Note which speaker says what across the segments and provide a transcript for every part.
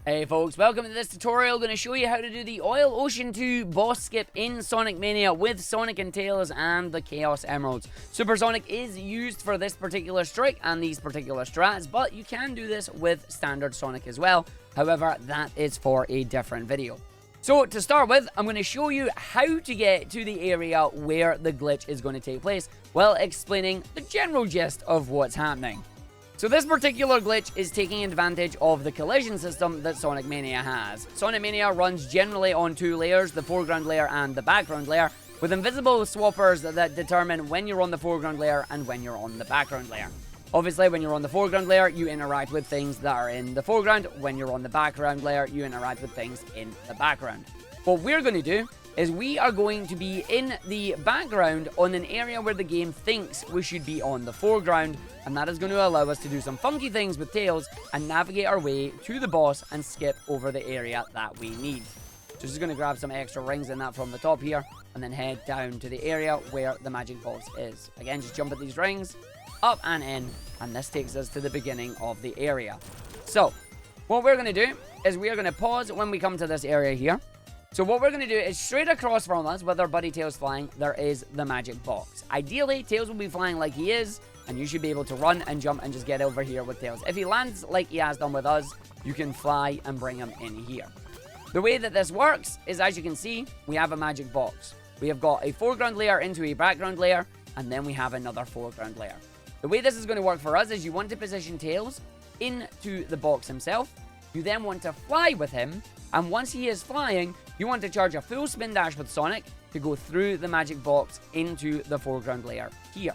Speaker 1: Hey folks, welcome to this tutorial. I'm going to show you how to do the Oil Ocean 2 boss skip in Sonic Mania with Sonic and Tails and the Chaos Emeralds. Supersonic is used for this particular strike and these particular strats, but you can do this with standard Sonic as well. However, that is for a different video. So to start with, I'm going to show you how to get to the area where the glitch is going to take place, while explaining the general gist of what's happening. So this particular glitch is taking advantage of the collision system that Sonic Mania has. Sonic Mania runs generally on two layers, the foreground layer and the background layer, with invisible swappers that determine when you're on the foreground layer and when you're on the background layer. Obviously, when you're on the foreground layer, you interact with things that are in the foreground. When you're on the background layer, you interact with things in the background. What we're going to do is we are going to be in the background on an area where the game thinks we should be on the foreground, and that is going to allow us to do some funky things with Tails and navigate our way to the boss and skip over the area that we need. So just going to grab some extra rings in that from the top here and then head down to the area where the magic boss is. Again, just jump at these rings, up and in, and this takes us to the beginning of the area. So what we're going to do is we are going to pause when we come to this area here. So what we're going to do is straight across from us, with our buddy Tails flying, there is the magic box. Ideally, Tails will be flying like he is, and you should be able to run and jump and just get over here with Tails. If he lands like he has done with us, you can fly and bring him in here. The way that this works is, as you can see, we have a magic box. We have got a foreground layer into a background layer, and then we have another foreground layer. The way this is going to work for us is you want to position Tails into the box himself. You then want to fly with him, and once he is flying, you want to charge a full spin dash with Sonic to go through the magic box into the foreground layer here.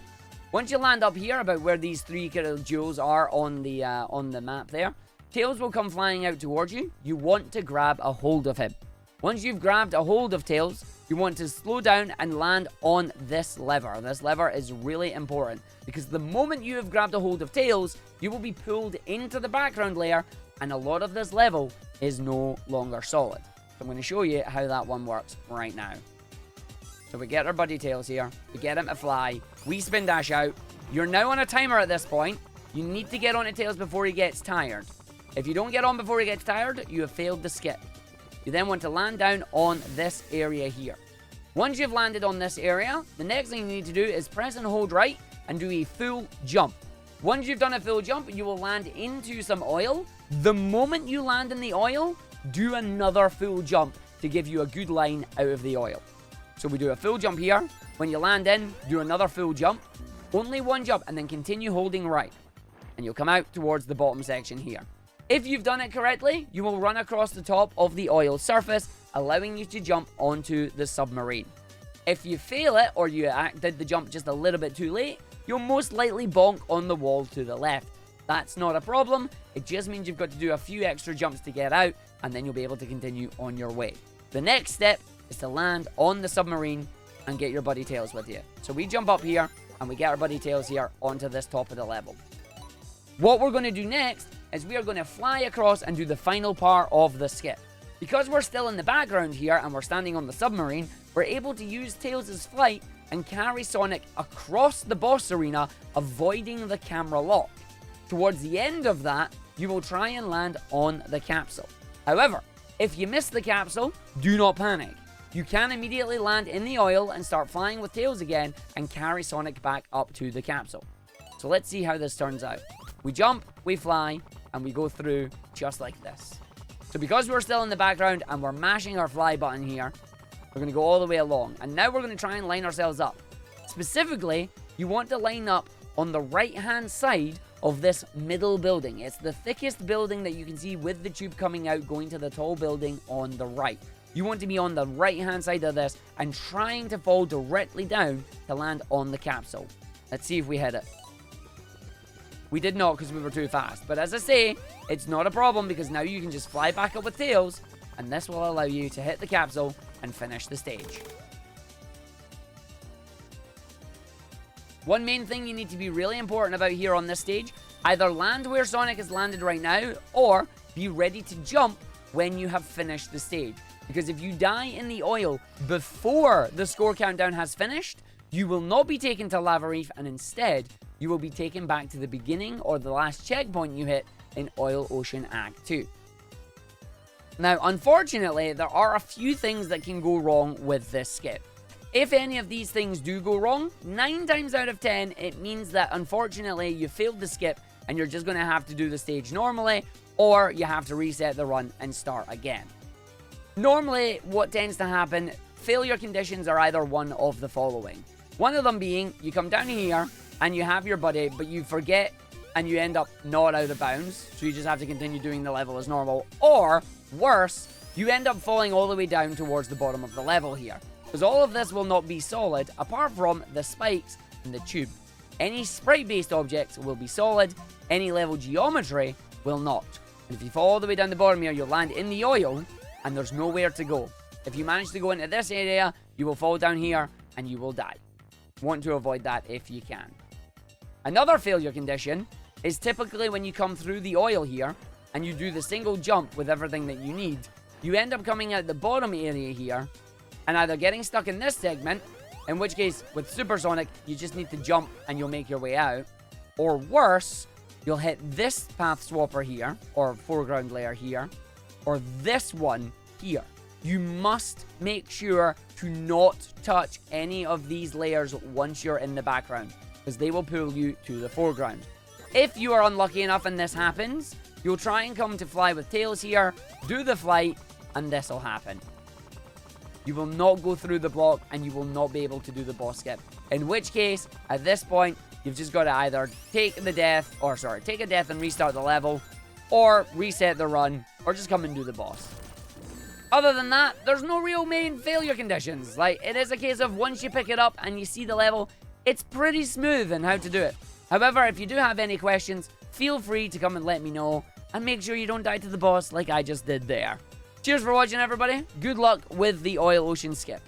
Speaker 1: Once you land up here, about where these three jewels are on the map there, Tails will come flying out towards you. You want to grab a hold of him. Once you've grabbed a hold of Tails, you want to slow down and land on this lever. This lever is really important, because the moment you have grabbed a hold of Tails, you will be pulled into the background layer, and a lot of this level is no longer solid. So I'm going to show you how that one works right now. So we get our buddy Tails here, we get him to fly, we spin dash out. You're now on a timer at this point. You need to get on to Tails before he gets tired. If you don't get on before he gets tired, you have failed the skip. You then want to land down on this area here. Once you've landed on this area, the next thing you need to do is press and hold right and do a full jump. Once you've done a full jump, you will land into some oil. The moment you land in the oil, do another full jump to give you a good line out of the oil. So we do a full jump here. When you land in, do another full jump. Only one jump, and then continue holding right. And you'll come out towards the bottom section here. If you've done it correctly, you will run across the top of the oil surface, allowing you to jump onto the submarine. If you fail it, or you did the jump just a little bit too late, you'll most likely bonk on the wall to the left. That's not a problem. It just means you've got to do a few extra jumps to get out, and then you'll be able to continue on your way. The next step is to land on the submarine and get your buddy Tails with you. So we jump up here, and we get our buddy Tails here onto this top of the level. What we're going to do next is we are going to fly across and do the final part of the skip. Because we're still in the background here and we're standing on the submarine, we're able to use Tails' flight and carry Sonic across the boss arena, avoiding the camera lock. Towards the end of that, you will try and land on the capsule. However, if you miss the capsule, do not panic. You can immediately land in the oil and start flying with Tails again and carry Sonic back up to the capsule. So let's see how this turns out. We jump, we fly, and we go through just like this. So because we're still in the background and we're mashing our fly button here, we're going to go all the way along. And now we're going to try and line ourselves up. Specifically, you want to line up on the right-hand side of this middle building. It's the thickest building that you can see, with the tube coming out, going to the tall building on the right. You want to be on the right-hand side of this and trying to fall directly down to land on the capsule. Let's see if we hit it. We did not, because we were too fast. But as I say, it's not a problem, because now you can just fly back up with Tails, and this will allow you to hit the capsule and finish the stage. One main thing you need to be really important about here on this stage: either land where Sonic has landed right now, or be ready to jump when you have finished the stage. Because if you die in the oil before the score countdown has finished, you will not be taken to Lava Reef, and instead, you will be taken back to the beginning or the last checkpoint you hit in Oil Ocean Act 2. Now, unfortunately, there are a few things that can go wrong with this skip. If any of these things do go wrong, 9 times out of 10, it means that unfortunately you failed the skip and you're just going to have to do the stage normally, or you have to reset the run and start again. Normally, what tends to happen, failure conditions are either one of the following. One of them being, you come down here and you have your buddy, but you forget and you end up not out of bounds, so you just have to continue doing the level as normal. Or, worse, you end up falling all the way down towards the bottom of the level here. Because all of this will not be solid, apart from the spikes and the tube. Any sprite-based objects will be solid, any level geometry will not. And if you fall all the way down the bottom here, you'll land in the oil, and there's nowhere to go. If you manage to go into this area, you will fall down here, and you will die. Want to avoid that if you can. Another failure condition is typically when you come through the oil here and you do the single jump with everything that you need, you end up coming out the bottom area here and either getting stuck in this segment, in which case with Supersonic you just need to jump and you'll make your way out, or worse, you'll hit this path swapper here, or foreground layer here, or this one here. You must make sure to not touch any of these layers once you're in the background, because they will pull you to the foreground. If you are unlucky enough and this happens, you'll try and come to fly with Tails here, do the flight, and this will happen. You will not go through the block, and you will not be able to do the boss skip. In which case, at this point, you've just got to either take a death and restart the level, or reset the run, or just come and do the boss. Other than that, there's no real main failure conditions. Like, it is a case of once you pick it up and you see the level, it's pretty smooth in how to do it. However, if you do have any questions, feel free to come and let me know, and make sure you don't die to the boss like I just did there. Cheers for watching, everybody. Good luck with the Oil Ocean skip.